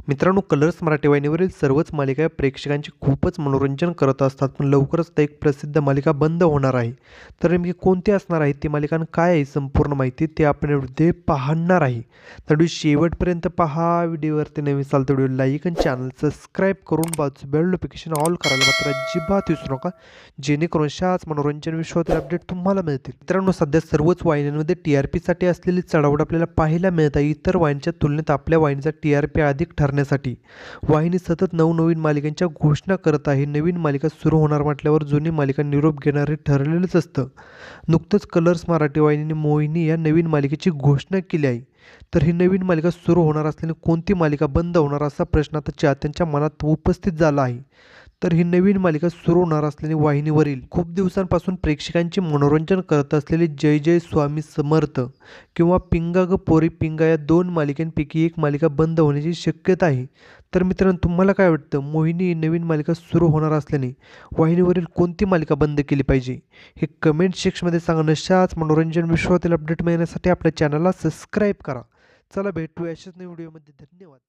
मित्रांनो, कलर्स मराठी वाहिनीवरील सर्वच मालिका प्रेक्षकांचे खूपच मनोरंजन करत असतात. पण लवकरच तर एक प्रसिद्ध मालिका बंद होणार आहे. तर नेमकी कोणती असणार आहे ती मालिका आणि काय आहे संपूर्ण माहिती ते आपण यामध्ये पाहणार आहे. तर व्हिडिओ शेवटपर्यंत पहा. व्हिडिओवरती नवीन असाल तर व्हिडिओ लाईक आणि चॅनल सबस्क्राईब करून बाजूचं बेल नोटिफिकेशन ऑल करायला मात्र अजिबात विसरू नका, जेणेकरून अशाच मनोरंजन विश्वातील अपडेट तुम्हाला मिळतील. मित्रांनो, सध्या सर्वच वाहिन्यांमध्ये TRPसाठी असलेली चढाओढ आपल्याला पाहायला मिळत आहे. इतर वाहिन्यांच्या तुलनेत आपल्या वाहिनीचा TRP अधिक ठरण्यासाठी वाहिनी सतत नवनवीन मालिकांच्या घोषणा करत आहे. नवीन मालिका सुरू होणार म्हटल्यावर जुनी मालिका निरोप घेणारे ठरलेलंच असतं. नुकतंच कलर्स मराठी वाहिनीने मोहिनी या नवीन मालिकेची घोषणा केली आहे. तर ही नवीन मालिका सुरू होणार असल्याने कोणती मालिका बंद होणार असा प्रश्न आता चाहत्यांच्या मनात उपस्थित झाला आहे. तर ही नवीन मालिका सुरू होणार असल्याने वाहिनीवरील खूप दिवसांपासून प्रेक्षकांचे मनोरंजन करत असलेले जय जय स्वामी समर्थ किंवा पिंगा ग पोरी पिंगा या दोन मालिकांपैकी एक मालिका बंद होण्याची शक्यता आहे. तर मित्रांनो, तुम्हाला काय वाटतं? मोहिनी ही नवीन मालिका सुरू होणार असल्याने वाहिनीवरील कोणती मालिका बंद केली पाहिजे? हे कमेंट सेक्शनमध्ये सांगा. अशाच मनोरंजन विश्वातील अपडेट मिळण्यासाठी आपल्या चॅनलला सबस्क्राईब करा. चला भेटूया अशाच नवीन व्हिडिओमध्ये. धन्यवाद.